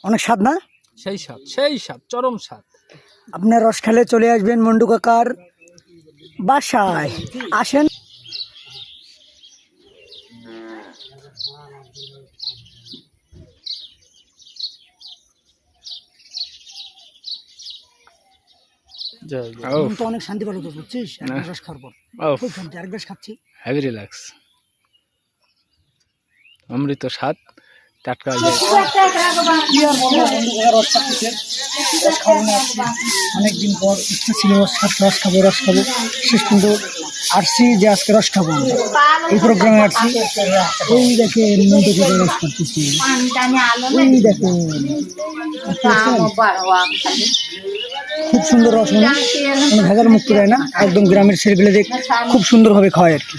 অনেক স্বাদ না? সেই স্বাদ চরম স্বাদ। আপনার রস খেলে চলে আসবেন মন্টু কাকার বাসায়, আসেন। তো অনেক শান্তি পেলো তো, বুঝছিস? এক গ্লাস রস খাওয়ার পর খুব শান্তি। আরেক গ্লাস খাচ্ছি, হেভি রিল্যাক্স, অমৃত স্বাদ, টাটকা। অনেকদিন পর ইচ্ছা ছিল রস খাবো শেষ পর্যন্ত আসছি যে আজকে রস খাবো। এই প্রোগ্রামে আসছি। এই দেখেন মন্টু কাকা রস খাচ্ছি, এই দেখেন খুব সুন্দর রস, কোনো ভেজাল মুক্ত দেয় না, একদম গ্রামের ছেলেপেলেদের খুব সুন্দরভাবে খাওয়ায় আর কি।